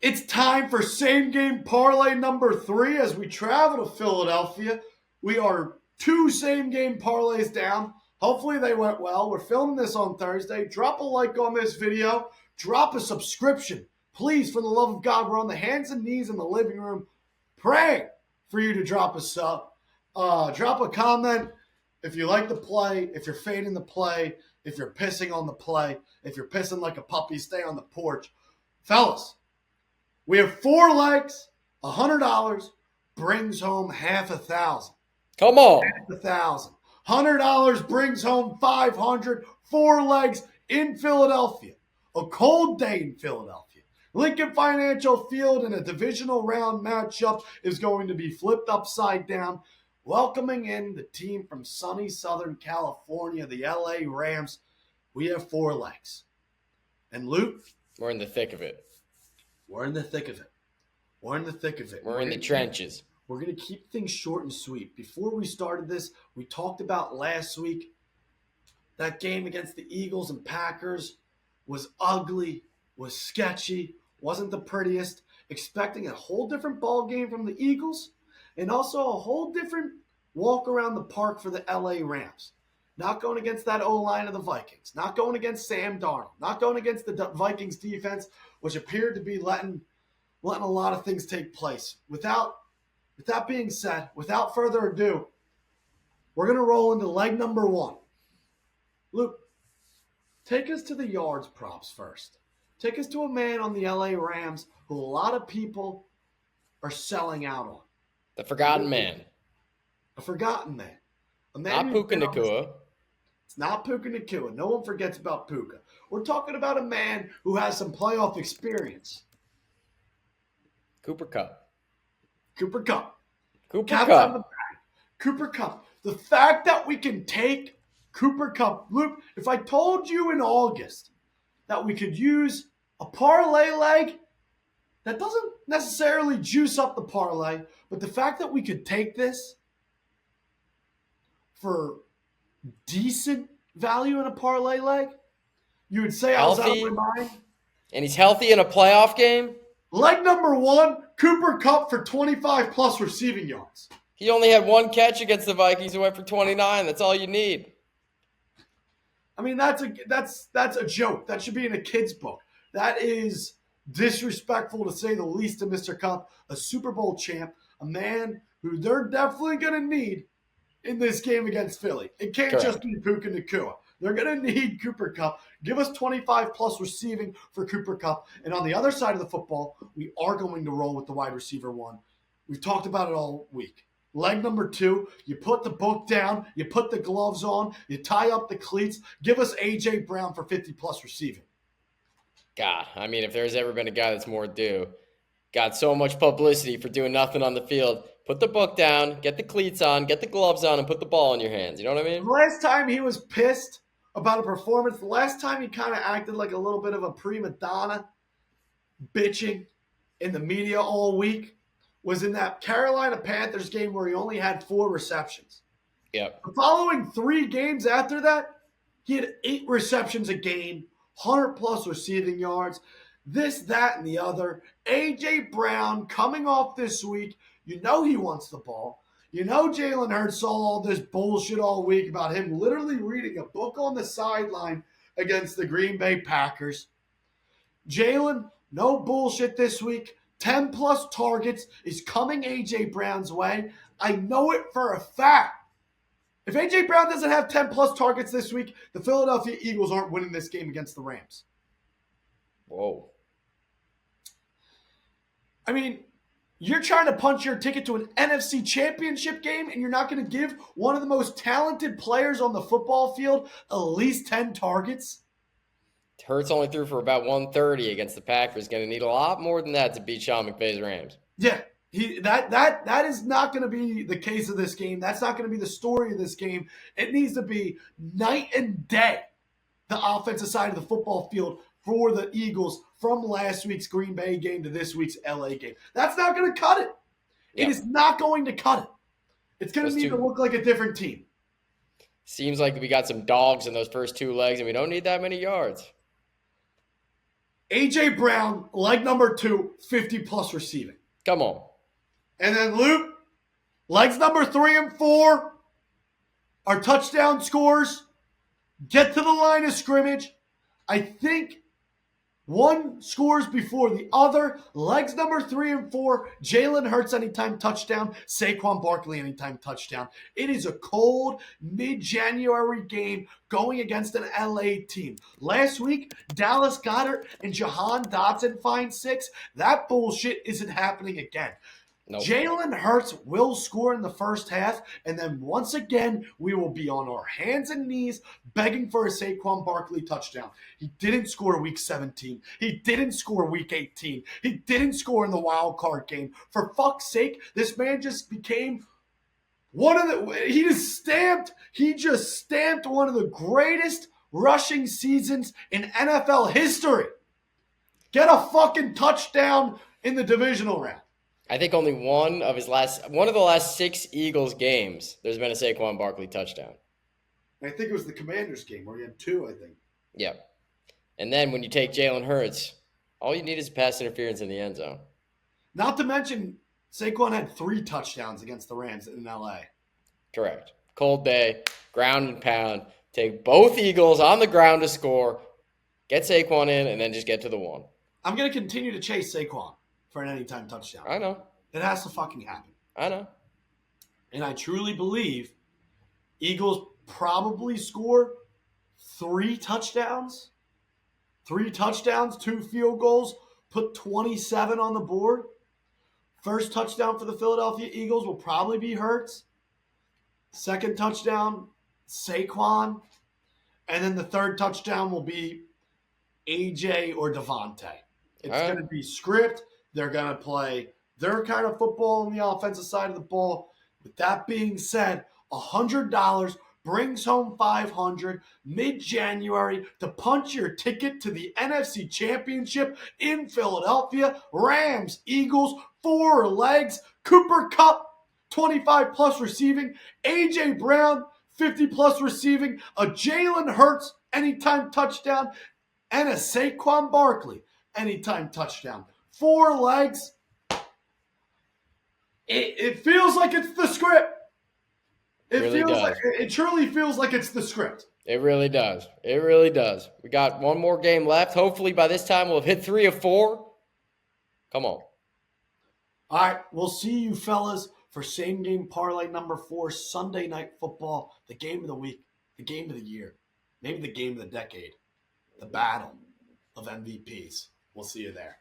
It's time for same game parlay number 3 as we travel to Philadelphia. We are 2 same game parlays down. Hopefully they went well. We're filming this on Thursday. Drop a like on this video. Drop a subscription. Please, for the love of God, we're on the hands and knees in the living room praying for you to drop a sub. Drop a comment if you like the play, if you're fading the play, if you're pissing on the play, if you're pissing like a puppy, stay on the porch. Fellas, we have 4 legs, $100 brings home half 1,000. Come on. Half 1,000. $100 brings home 500. 4 legs in Philadelphia. A cold day in Philadelphia. Lincoln Financial Field in a divisional round matchup is going to be flipped upside down. Welcoming in the team from sunny Southern California, the LA Rams. We have 4 legs. And Luke, We're in the thick of it. we're in the thick of it. We're in the thick of it. We're in the trenches. We're going to keep things short and sweet. Before we started this, we talked about last week that game against the Eagles and Packers was ugly, was sketchy, wasn't the prettiest. Expecting a whole different ball game from the Eagles and also a whole different walk around the park for the LA Rams. Not going against that O-line of the Vikings. Not going against Sam Darnold. Not going against the Vikings defense, which appeared to be letting a lot of things take place. With that being said, without further ado, we're going to roll into leg number 1. Luke, take us to the yards props first. Take us to a man on the LA Rams who a lot of people are selling out on. The forgotten man. A forgotten man. A man Not Puka Nacua. It's not Puka Nacua. No one forgets about Puka. We're talking about a man who has some playoff experience. Cooper Kupp. Cooper Kupp. Cooper Cap on the Kupp. back. Cooper Kupp. The fact that we can take Cooper Kupp. Luke, if I told you in August that we could use a parlay leg, that doesn't necessarily juice up the parlay, but the fact that we could take this for decent value in a parlay leg, you would say I was out Healthy. of my mind. And he's healthy in a playoff game. Leg number 1, Cooper Kupp for 25 plus receiving yards. He only had 1 catch against the Vikings and went for 29. That's all you need. I mean, that's a joke. That should be in a kid's book. That is disrespectful to say the least to Mr. Kupp, a Super Bowl champ, a man who they're definitely going to need in this game against Philly. It can't Correct. just be Puka Nacua. They're going to need Cooper Kupp. Give us 25 plus receiving for Cooper Kupp. And on the other side of the football, we are going to roll with the wide receiver 1. We've talked about it all week. Leg number 2, you put the book down, you put the gloves on, you tie up the cleats. Give us A.J. Brown for 50 plus receiving. God, I mean, if there's ever been a guy that's more due, got so much publicity for doing nothing on the field. Put the book down, get the cleats on, get the gloves on, and put the ball in your hands. You know what I mean? The last time he was pissed about a performance, the last time he kind of acted like a little bit of a prima donna, bitching in the media all week, was in that Carolina Panthers game where he only had 4 receptions. Yep. The following 3 games after that, he had 8 receptions a game, 100 plus receiving yards, this, that, and the other. A.J. Brown coming off this week. You know he wants the ball. You know Jalen Hurts saw all this bullshit all week about him literally reading a book on the sideline against the Green Bay Packers. Jalen, no bullshit this week. 10 plus targets is coming A.J. Brown's way. I know it for a fact. If A.J. Brown doesn't have 10 plus targets this week, the Philadelphia Eagles aren't winning this game against the Rams. Whoa. I mean, you're trying to punch your ticket to an NFC championship game and you're not going to give one of the most talented players on the football field at least 10 targets? Hurts only threw for about 130 against the Packers. Going to need a lot more than that to beat Sean McVay's Rams. Yeah, that is not going to be the case of this game. That's not going to be the story of this game. It needs to be night and day, the offensive side of the football field for the Eagles from last week's Green Bay game to this week's LA game. That's not going to cut it. It is not going to cut it. It's going to need to look like a different team. Seems like we got some dogs in those first 2 legs, and we don't need that many yards. A.J. Brown, leg number 2, 50-plus receiving. Come on. And then Luke, legs number 3 and 4 are touchdown scores. Get to the line of scrimmage. I think one scores before the other. Legs number 3 and 4. Jalen Hurts anytime touchdown. Saquon Barkley anytime touchdown. It is a cold mid-January game going against an LA team. Last week, Dallas Goedert and Jahan Dotson find 6. That bullshit isn't happening again. Nope. Jalen Hurts will score in the first half, and then once again, we will be on our hands and knees begging for a Saquon Barkley touchdown. He didn't score week 17. He didn't score week 18. He didn't score in the wild card game. For fuck's sake, this man just became he just stamped one of the greatest rushing seasons in NFL history. Get a fucking touchdown in the divisional round. I think only one of the last 6 Eagles games, there's been a Saquon Barkley touchdown. I think it was the Commanders game where he had 2, I think. Yep. And then when you take Jalen Hurts, all you need is pass interference in the end zone. Not to mention, Saquon had 3 touchdowns against the Rams in LA. Correct. Cold day, ground and pound. Take both Eagles on the ground to score, get Saquon in, and then just get to the 1. I'm going to continue to chase Saquon for an anytime touchdown. I know. It has to fucking happen. I know. And I truly believe Eagles probably score 3 touchdowns. 3 touchdowns, 2 field goals, put 27 on the board. First touchdown for the Philadelphia Eagles will probably be Hurts. Second touchdown, Saquon. And then the third touchdown will be AJ or Devontae. It's going to be script. They're going to play their kind of football on the offensive side of the ball. With that being said, $100 brings home $500 mid-January to punch your ticket to the NFC Championship in Philadelphia. Rams, Eagles, 4 legs. Cooper Kupp, 25-plus receiving. A.J. Brown, 50-plus receiving. A Jalen Hurts anytime touchdown. And a Saquon Barkley anytime touchdown. 4 legs. It feels like it's the script. It truly feels like it's the script. It really does. It really does. We got one more game left. Hopefully by this time we'll have hit 3 of 4. Come on. All right, we'll see you fellas for same game parlay number 4, Sunday Night Football, the game of the week, the game of the year, maybe the game of the decade, the battle of MVPs. We'll see you there.